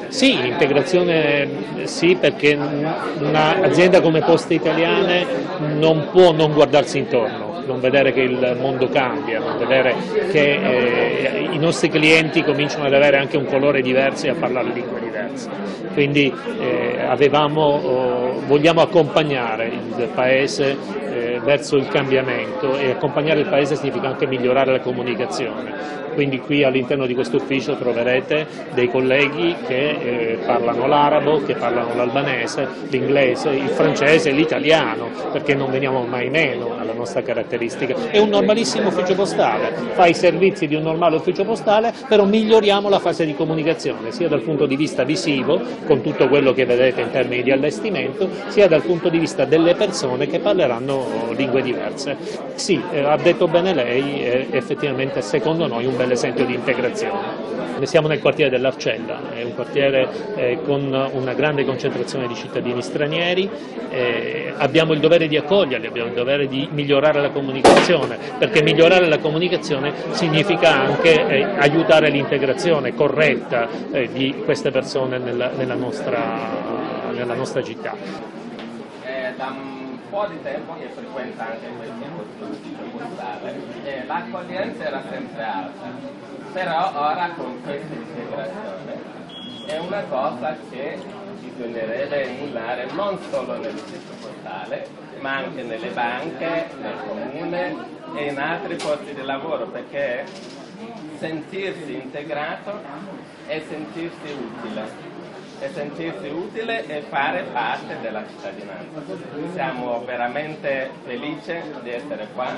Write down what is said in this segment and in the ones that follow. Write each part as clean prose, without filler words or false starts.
Sì, integrazione sì, perché un'azienda come Poste Italiane non può non guardarsi intorno, non vedere che il mondo cambia, non vedere che i nostri clienti cominciano ad avere anche un colore diverso e a parlare lingue diverse. Quindi vogliamo accompagnare il Paese verso il cambiamento, e accompagnare il Paese significa anche migliorare la comunicazione. Quindi qui all'interno di questo ufficio troverete dei colleghi che parlano l'arabo, che parlano l'albanese, l'inglese, il francese, l'italiano, perché non veniamo mai meno alla nostra caratteristica. È un normalissimo ufficio postale, fa i servizi di un normale ufficio postale, però miglioriamo la fase di comunicazione, sia dal punto di vista visivo, con tutto quello che vedete in termini di allestimento, sia dal punto di vista delle persone che parleranno lingue diverse. Sì, ha detto bene lei, effettivamente secondo noi un bel esempio di integrazione. Siamo nel quartiere dell'Arcella, è un quartiere con una grande concentrazione di cittadini stranieri, abbiamo il dovere di accoglierli, abbiamo il dovere di migliorare la comunicazione, perché migliorare la comunicazione significa anche aiutare l'integrazione corretta di queste persone nella nostra città. Da un po' di tempo che frequenta anche questo ufficio postale, l'accoglienza era sempre alta, però ora con questa integrazione è una cosa che bisognerebbe emulare non solo nell'ufficio postale, ma anche nelle banche, nel comune e in altri posti di lavoro, perché sentirsi integrato è sentirsi utile. E sentirsi utile e fare parte della cittadinanza. Siamo veramente felici di essere qua.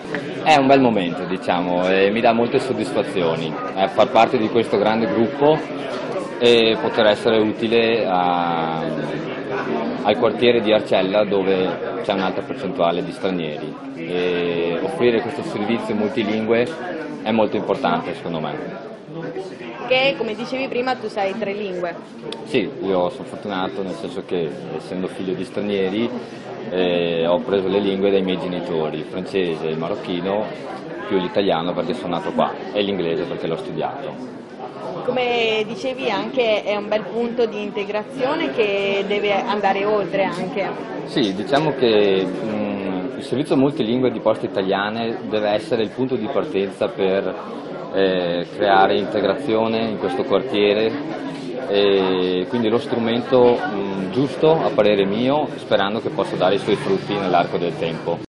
È un bel momento, diciamo, e mi dà molte soddisfazioni far parte di questo grande gruppo e poter essere utile al quartiere di Arcella, dove c'è un'alta percentuale di stranieri, e offrire questo servizio multilingue è molto importante, secondo me. Che, come dicevi prima, tu sai 3 lingue. Sì, io sono fortunato nel senso che, essendo figlio di stranieri, ho preso le lingue dai miei genitori, il francese, il marocchino, più l'italiano perché sono nato qua, e l'inglese perché l'ho studiato. Come dicevi, anche è un bel punto di integrazione che deve andare oltre anche. Sì, diciamo che il servizio multilingue di Poste Italiane deve essere il punto di partenza per creare integrazione in questo quartiere, e quindi lo strumento giusto a parere mio, sperando che possa dare i suoi frutti nell'arco del tempo.